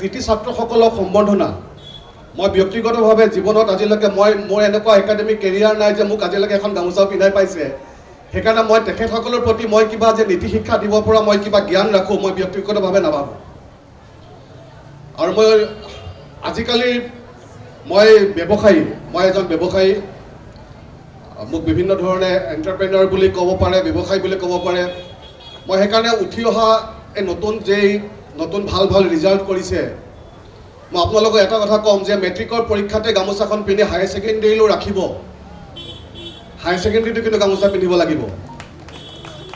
কৃতি ছাত্ৰসকলক সম্বৰ্ধনা মই ব্যক্তিগতভাৱে জীৱনত আজিলৈকে মোৰ এনেকুৱা একাডেমিক কেৰিয়াৰ নাই যে মোক আজিলৈকে এখন গামোচা পিন্ধাই পাইছে। সেইকাৰণে মই তেখেতসকলৰ প্ৰতি মই কিবা যে নীতি শিক্ষা দিব পৰা মই কিবা জ্ঞান ৰাখোঁ মই ব্যক্তিগতভাৱে নাভাবোঁ। আৰু মই আজিকালি মই ব্যৱসায়ী, মই এজন ব্যৱসায়ী। মোক বিভিন্ন ধৰণে এণ্টাৰপ্ৰেনাৰ বুলি ক'ব পাৰে, ব্যৱসায়ী বুলি ক'ব পাৰে। মই সেইকাৰণে উঠি অহা এই নতুন ভাল ভাল ৰিজাল্ট কৰিছে। মই আপোনালোকক এটা কথা ক'ম যে মেট্ৰিকৰ পৰীক্ষাতে গামোচাখন পিন্ধি হায়াৰ ছেকেণ্ডেৰীলৈ ৰাখিব। হায়াৰ ছেকেণ্ডেৰীটো কিন্তু গামোচা পিন্ধিব লাগিব।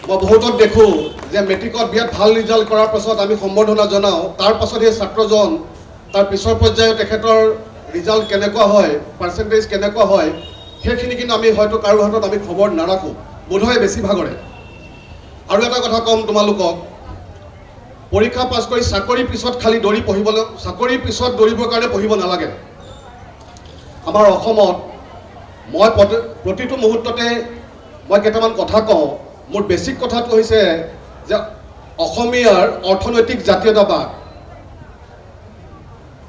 মই বহুতত দেখোঁ যে মেট্ৰিকত বিৰাট ভাল ৰিজাল্ট কৰাৰ পাছত আমি সম্বৰ্ধনা জনাওঁ, তাৰ পাছত সেই ছাত্ৰজন তাৰ পিছৰ পৰ্যায়ত তেখেতৰ ৰিজাল্ট কেনেকুৱা হয়, পাৰ্চেণ্টেজ কেনেকুৱা হয়, সেইখিনি কিন্তু আমি হয়তো কাৰো হাতত আমি খবৰ নাৰাখোঁ, বোধহয় বেছিভাগৰে। আৰু এটা কথা ক'ম তোমালোকক, পৰীক্ষা পাছ কৰি চাকৰিৰ পিছত খালি চাকৰিৰ পিছত দৌৰিবৰ কাৰণে পঢ়িব নালাগে। আমাৰ অসমত মই প্ৰতিটো মুহূৰ্ততে মই কেইটামান কথা কওঁ। মোৰ বেছিক কথাটো হৈছে যে অসমীয়াৰ অৰ্থনৈতিক জাতীয়তাবাদ।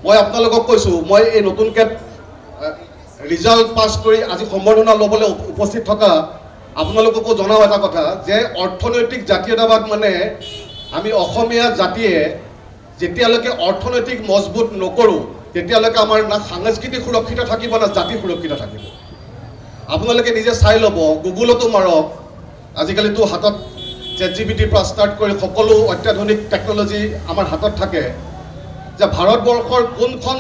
মই আপোনালোকক কৈছোঁ, মই এই নতুনকৈ ৰিজাল্ট পাছ কৰি আজি সম্বৰ্ধনা ল'বলৈ উপস্থিত থকা আপোনালোককো জনাওঁ এটা কথা যে অৰ্থনৈতিক জাতীয়তাবাদ মানে আমি অসমীয়া জাতিয়ে যেতিয়ালৈকে অৰ্থনৈতিক মজবুত নকৰোঁ তেতিয়ালৈকে আমাৰ না সাংস্কৃতিক সুৰক্ষিত থাকিব না জাতি সুৰক্ষিত থাকিব। আপোনালোকে নিজে চাই ল'ব, গুগলতো মাৰক, আজিকালিতো হাতত ChatGPTৰ পৰা ষ্টাৰ্ট কৰি সকলো অত্যাধুনিক টেকন'লজি আমাৰ হাতত থাকে, যে ভাৰতবৰ্ষৰ কোনখন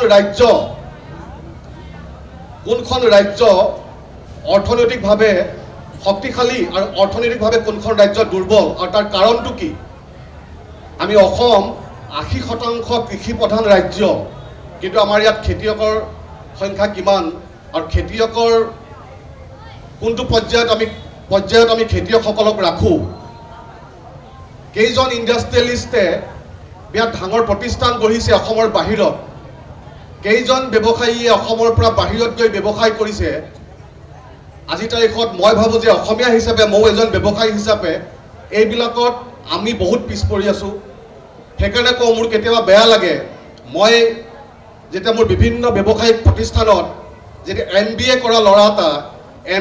ৰাজ্য অৰ্থনৈতিকভাৱে শক্তিশালী আৰু অৰ্থনৈতিকভাৱে কোনখন ৰাজ্য দুৰ্বল আৰু তাৰ কাৰণটো কি। আমি অসম 80% কৃষি প্ৰধান ৰাজ্য, কিন্তু আমাৰ ইয়াত খেতিয়কৰ সংখ্যা কিমান আৰু খেতিয়কৰ কোনটো পৰ্যায়ত আমি খেতিয়কসকলক ৰাখোঁ। কেইজন ইণ্ডাষ্ট্ৰিয়েলিষ্টে বিৰাট ডাঙৰ প্ৰতিষ্ঠান গঢ়িছে অসমৰ বাহিৰত, কেইজন ব্যৱসায়ীয়ে অসমৰ পৰা বাহিৰত গৈ ব্যৱসায় কৰিছে। আজি তাৰিখত মই ভাবোঁ যে অসমীয়া হিচাপে, ময়ো এজন ব্যৱসায়ী হিচাপে এইবিলাকত আমি বহুত পিছ পৰি আছোঁ। সেইকাৰণে কওঁ, মোৰ কেতিয়াবা বেয়া লাগে, মই যেতিয়া মোৰ বিভিন্ন ব্যৱসায়িক প্ৰতিষ্ঠানত যেতিয়া MBA কৰা ল'ৰা এটা,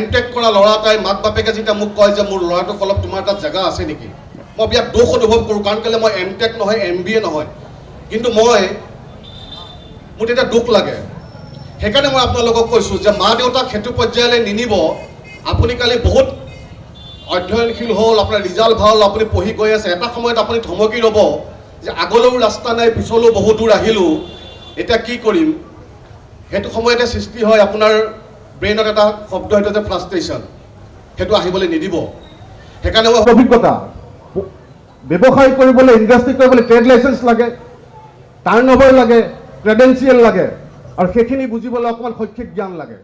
MTech কৰা ল'ৰা এটাই মাক বাপেকে যেতিয়া মোক কয় যে মোৰ ল'ৰাটোক অলপ তোমাৰ তাত জেগা আছে নেকি, মই বিৰাট দুখ অনুভৱ কৰোঁ। কাৰণ কেলৈ মই MTech নহয়, MBA নহয়, কিন্তু মোৰ তেতিয়া দুখ লাগে। সেইকাৰণে মই আপোনালোকক কৈছোঁ যে মা দেউতাক সেইটো পৰ্যায়লৈ নিনিব। আপুনি কালি বহুত অধ্যয়নশীল হ'ল, আপোনাৰ ৰিজাল্ট ভাল, আপুনি পঢ়ি গৈ আছে, এটা সময়ত আপুনি ধমকি ৰ'ব যে আগলৈও ৰাস্তা নাই, পিছলৈও বহুত দূৰ আহিলোঁ, এতিয়া কি কৰিম। সেইটো সময়তে সৃষ্টি হয় আপোনাৰ ব্ৰেইনত এটা শব্দ, সেইটো যে ফ্ৰাষ্ট্ৰেশ্যন, সেইটো আহিবলৈ নিদিব। সেইকাৰণে মই অভিজ্ঞতা, ব্যৱসায় কৰিবলৈ, ইণ্ডাষ্ট্ৰি কৰিবলৈ ট্ৰেড লাইচেঞ্চ লাগে, টাৰ্ণঅভাৰ লাগে, ক্ৰেডেঞ্চিয়েল লাগে, আৰু সেইখিনি বুজিবলৈ অকণমান শৈক্ষিক জ্ঞান লাগে।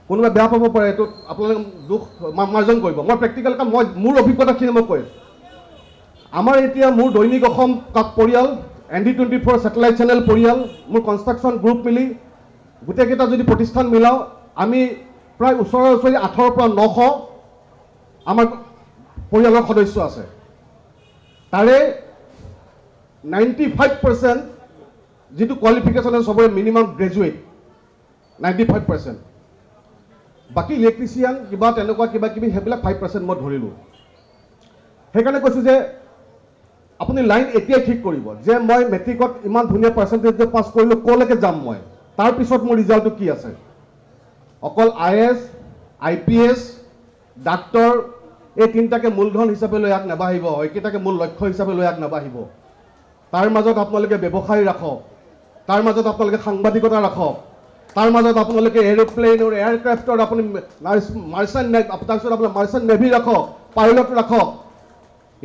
কোনোবাই বেয়া পাব পাৰে, এইটো আপোনালোকে দুখ মাৰ্জন কৰিব। মই প্ৰেক্টিকেল কাম, মোৰ অভিজ্ঞতাখিনি মই কৈ আছোঁ। আমাৰ এতিয়া মোৰ দৈনিক অসম পৰিয়াল, ND24 ছেটেলাইট চেনেল পৰিয়াল, মোৰ কনষ্ট্ৰাকশ্যন গ্ৰুপ মিলি গোটেইকেইটা যদি প্ৰতিষ্ঠান মিলাওঁ, আমি প্ৰায় ওচৰা ওচৰি 800 পৰা 900 আমাৰ পৰিয়ালৰ সদস্য আছে। তাৰে 95% যিটো কোৱালিফিকেশ্যন আছে চবৰে মিনিমাম গ্ৰেজুৱেট, 95%। বাকী ইলেক্ট্ৰিচিয়ান কিবা তেনেকুৱা কিবা কিবি সেইবিলাক 5% মই ধৰিলোঁ। সেইকাৰণে কৈছোঁ যে আপুনি লাইন এতিয়াই ঠিক কৰিব যে মই মেট্ৰিকত ইমান ধুনীয়া পাৰ্চেণ্টেজ পাছ কৰিলোঁ, ক'লৈকে যাম মই, তাৰপিছত মোৰ ৰিজাল্টটো কি আছে। অকল IAS, IPS, ডাক্তৰ এই তিনিটাকে মূলধন হিচাপে লৈ ইয়াক নাবাঢ়িব, এইকেইটাকে মূল লক্ষ্য হিচাপে লৈ ইয়াক নাবাঢ়িব। তাৰ মাজত আপোনালোকে ব্যৱসায় ৰাখক, তাৰ মাজত আপোনালোকে সাংবাদিকতা ৰাখক, তাৰ মাজত আপোনালোকে এৰোপ্লেনৰ এয়াৰক্ৰাফ্টৰ আপুনি মাৰ্চেণ্ট তাৰপিছত আপোনাৰ মাৰ্চেণ্ট নেভি ৰাখক, পাইলট ৰাখক।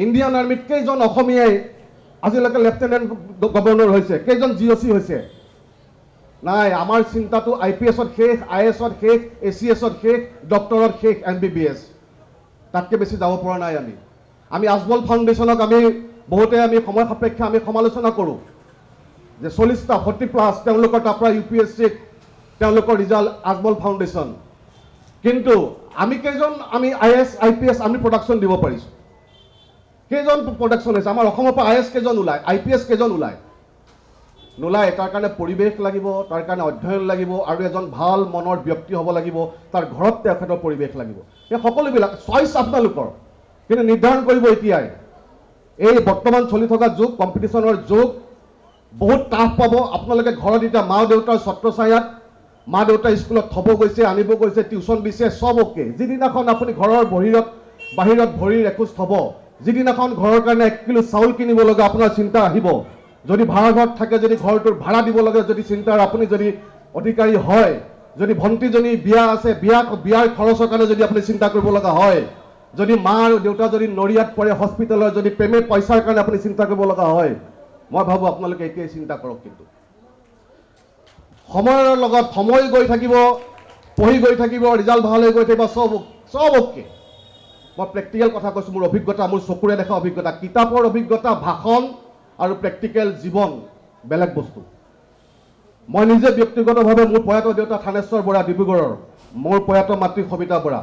ইণ্ডিয়ান আৰ্মিত কেইজন অসমীয়াই আজিলৈকে লেফটেনেণ্ট গভৰ্ণৰ হৈছে, কেইজন GOC হৈছে? নাই। আমাৰ চিন্তাটো IPSত শেষ, IASত শেষ, ACSত শেষ, ডক্টৰত শেষ, MBBS। তাতকৈ বেছি যাব পৰা নাই। আমি আজমল ফাউণ্ডেশ্যনক বহুতে সময় সাপেক্ষে সমালোচনা কৰোঁ যে 40টা 40+ তেওঁলোকৰ তাৰ পৰা UPSC তেওঁলোকৰ ৰিজাল্ট আজমল ফাউণ্ডেশ্যন, কিন্তু আমি কেইজন IAS IPS প্ৰডাকশ্যন দিব পাৰিছোঁ? কেইজন প্ৰডাকশ্যন হৈছে আমাৰ অসমৰ পৰা IAS কেইজন ওলায়, IPS কেইজন ওলায়? নোলায়। তাৰ কাৰণে পৰিৱেশ লাগিব, তাৰ কাৰণে অধ্যয়ন লাগিব, আৰু এজন ভাল মনৰ ব্যক্তি হ'ব লাগিব, তাৰ ঘৰত তেখেতৰ পৰিৱেশ লাগিব। এই সকলোবিলাক চইচ আপোনালোকৰ, কিন্তু নিৰ্ধাৰণ কৰিব এতিয়াই। এই বৰ্তমান চলি থকা যুগ, কম্পিটিশ্যনৰ যুগ, বহুত টাফ পাব আপোনালোকে। ঘৰত এতিয়া মা দেউতাৰ ছত্ৰছায়াত, মা দেউতাই স্কুলত থ'ব গৈছে, আনিব গৈছে, টিউশ্যন দিছে, চব অ'কে। যিদিনাখন আপুনি ঘৰৰ বাহিৰত ভৰিৰ এখোজ থ'ব, যিদিনাখন ঘৰৰ কাৰণে 1 কিলো চাউল কিনিব লগা আপোনাৰ চিন্তা আহিব, যদি ভাড়া ঘৰত থাকে, যদি ঘৰটোৰ ভাড়া দিব লাগে, যদি চিন্তাৰ আপুনি যদি অধিকাৰী হয়, যদি ভণ্টিজনী বিয়া আছে, বিয়াৰ খৰচৰ কাৰণে যদি আপুনি চিন্তা কৰিব লগা হয়, যদি মা আৰু দেউতা যদি নৰিয়াত পৰে হস্পিটেলৰ, যদি পেমেণ্ট পইচাৰ কাৰণে আপুনি চিন্তা কৰিব লগা হয়, মই ভাবোঁ আপোনালোকে এতিয়াই চিন্তা কৰক। কিন্তু সময়ৰ লগত সময় গৈ থাকিব, পঢ়ি গৈ থাকিব, ৰিজাল্ট ভাল হৈ গৈ থাকিব, চব অ'কে। মই প্ৰেক্টিকেল কথা কৈছোঁ, মোৰ অভিজ্ঞতা, মোৰ চকুৰে দেখা অভিজ্ঞতা। কিতাপৰ অভিজ্ঞতা, ভাষণ আৰু প্ৰেক্টিকেল জীৱন বেলেগ বস্তু। মই নিজে ব্যক্তিগতভাৱে মোৰ প্ৰয়াত দেউতা থানেশ্বৰ বৰা ডিব্ৰুগড়ৰ, মোৰ প্ৰয়াত মাতৃ সবিতা বৰা,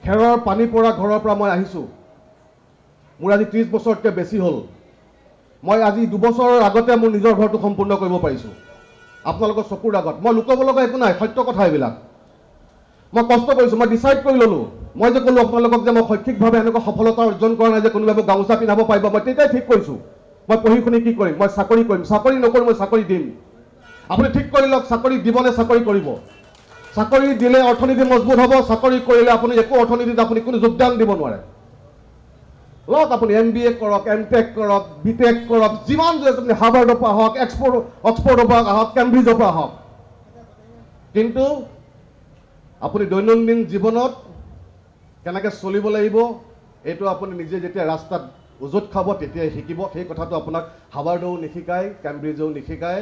খেৰৰ পানী পৰা ঘৰৰ পৰা মই আহিছোঁ। মোৰ আজি 30 বছৰতকৈ বেছি হ'ল। মই আজি 2 বছৰৰ আগতে মোৰ নিজৰ ঘৰটো সম্পূৰ্ণ কৰিব পাৰিছোঁ আপোনালোকৰ চকুৰ আগত। মই লুকাব লগা একো নাই, সত্য কথা এইবিলাক। মই কষ্ট কৰিছোঁ, মই ডিচাইড কৰি ল'লোঁ। মই যে ক'লোঁ আপোনালোকক যে মই শৈক্ষিকভাৱে এনেকুৱা সফলতা অৰ্জন কৰা নাই যে কোনোবাই মোক গামোচা পিন্ধাব পাৰিব, মই তেতিয়াই ঠিক কৰিছোঁ। মই পঢ়ি শুনি কি কৰিম? মই চাকৰি কৰিম। চাকৰি নকৰোঁ, মই চাকৰি দিম। আপুনি ঠিক কৰি লওক, চাকৰি দিবনে চাকৰি কৰিব? চাকৰি দিলে অৰ্থনীতি মজবুত হ'ব, চাকৰি কৰিলে আপুনি একো অৰ্থনীতিত আপুনি কোনো যোগদান দিব নোৱাৰে। লওক, আপুনি MBA কৰক, MTech কৰক, BTech কৰক, যিমান যে আপুনি হাৰ্ভাৰ্ডৰ পৰা আহক, অক্সফৰ্ডৰ পৰা আহক, কেম্ব্ৰিজৰ পৰা আহক, কিন্তু আপুনি দৈনন্দিন জীৱনত কেনেকৈ চলিব লাগিব এইটো আপুনি নিজে যেতিয়া ৰাস্তাত উজুত খাব তেতিয়াই শিকিব। সেই কথাটো আপোনাক হাৰ্ভাৰ্ডেও নিশিকায়, কেম্ব্ৰিজেও নিশিকায়,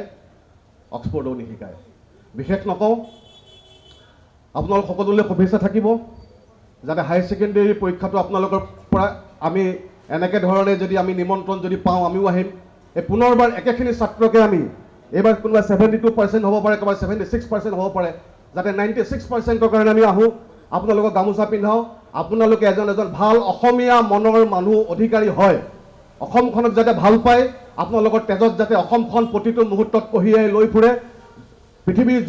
অক্সফৰ্ডেও নিশিকায়। বিশেষ নকওঁ, আপোনালোক সকলোলৈ শুভেচ্ছা থাকিব, যাতে হায়াৰ ছেকেণ্ডেৰী পৰীক্ষাটো আপোনালোকৰ পৰা আমি এনেকৈ ধৰণে যদি আমি নিমন্ত্ৰণ যদি পাওঁ আমিও আহিম। এই পুনৰবাৰ একেখিনি ছাত্ৰকে আমি এইবাৰ কোনোবা 72% হ'ব পাৰে, কোনোবা 76% হ'ব পাৰে, যাতে 96%ৰ কাৰণে আমি আহোঁ, আপোনালোকক গামোচা পিন্ধাওঁ, আপোনালোকে এজন ভাল অসমীয়া মনৰ মানুহ অধিকাৰী হয়, অসমখনক যাতে ভাল পায়, আপোনালোকৰ তেজত যাতে অসমখন প্ৰতিটো মুহূৰ্তত কঢ়িয়াই লৈ ফুৰে, পৃথিৱীৰ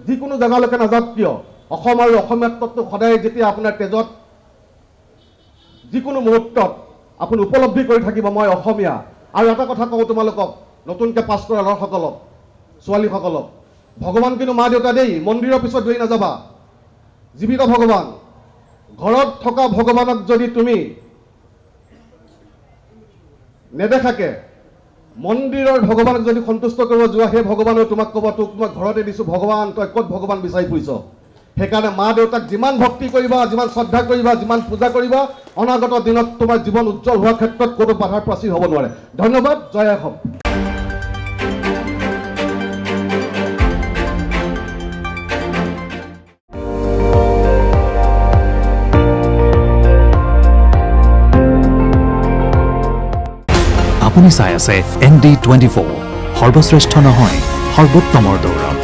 যিকোনো জেগালৈকে নাযাওক কিয়, অসম আৰু অসমীয়াত্বটো সদায় যেতিয়া আপোনাৰ তেজত যিকোনো মুহূৰ্তত আপুনি উপলব্ধি কৰি থাকিব মই অসমীয়া। আৰু এটা কথা কওঁ তোমালোকক, নতুনকৈ পাছ কৰা ল'ৰাসকলক, ছোৱালীসকলক, ভগৱান কিন্তু মা দেউতা দেই, মন্দিৰৰ পিছত ধৰি নাযাবা। জীৱিত ভগৱান, ঘৰত থকা ভগৱানক যদি তুমি নেদেখাকে মন্দিৰৰ ভগৱানক যদি সন্তুষ্ট কৰিব যোৱা, সেই ভগৱানেও তোমাক ক'ব, তোক মই ঘৰতে দিছোঁ ভগৱান, তই ক'ত ভগৱান বিচাৰি ফুৰিছ? সেইকাৰণে মা দেউতাক যিমান ভক্তি কৰিবা, যিমান শ্ৰদ্ধা কৰিবা, যিমান পূজা কৰিবা, অনাগত দিনত তোমাৰ জীৱন উজ্জ্বল হোৱাৰ ক্ষেত্ৰত কোনো বাধাৰ প্ৰাচীৰ হ'ব নোৱাৰে। ধন্যবাদ। জয় অসম। আপুনি চাই আছে ND24, সৰ্বশ্ৰেষ্ঠ নহয়, সৰ্বোত্তমৰ দৌৰ।